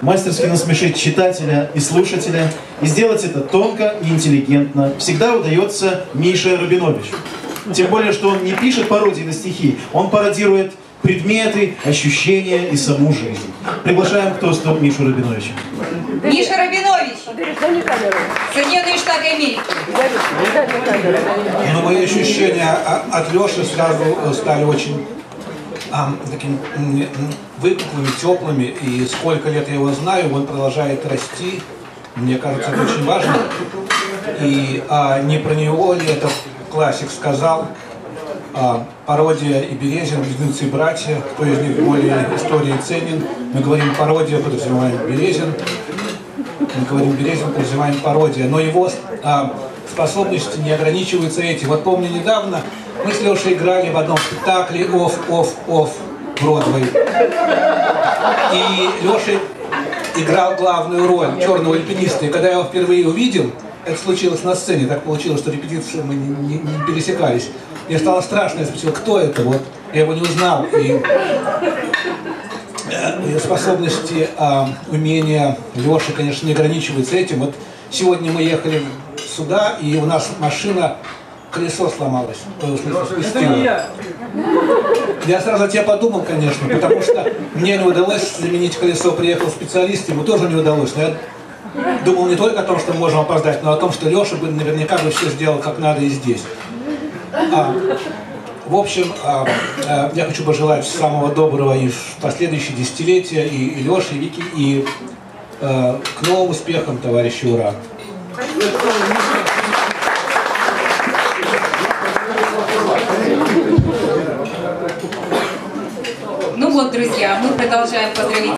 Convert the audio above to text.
Мастерски насмешить читателя и слушателя, и сделать это тонко и интеллигентно всегда удается Мише Рабиновичу. Тем более, что он не пишет пародии на стихи, он пародирует предметы, ощущения и саму жизнь. Приглашаем к тосту Мишу Рабиновича. Миша Рабинович, Соединенные Штаты Америки. Но мои ощущения от Леши сразу стали очень такими выпуклыми, теплыми. И сколько лет я его знаю, он продолжает расти. Мне кажется, это очень важно. И не про него ли этот классик сказал? Пародия и Березин, близнецы братья, кто из них более истории ценен. Мы говорим пародия, подразумеваем Березин. Мы говорим Березин, подразумеваем пародия. Но его способности не ограничиваются этим. Вот помню, недавно мы с Лешей играли в одном спектакле «Офф» Бродвей. И Леша играл главную роль черного альпиниста. И когда я его впервые увидел, это случилось на сцене, так получилось, что репетиции мы не пересекались. Мне стало страшно, я спросил, кто это, вот, я его не узнал. И способности, умения Леши, конечно, не ограничиваются этим. Вот сегодня мы ехали сюда, и у нас машина, колесо сломалось, спустило. Я сразу о тебе подумал, конечно, потому что мне не удалось заменить колесо, приехал специалист, ему тоже не удалось. Но я думал не только о том, что мы можем опоздать, но о том, что Леша бы наверняка все сделал как надо и здесь. В общем, я хочу пожелать самого доброго и в последующие десятилетия и Леше, и Вике, и к новым успехам, товарищи, ура! Ну вот, друзья, мы продолжаем поздравить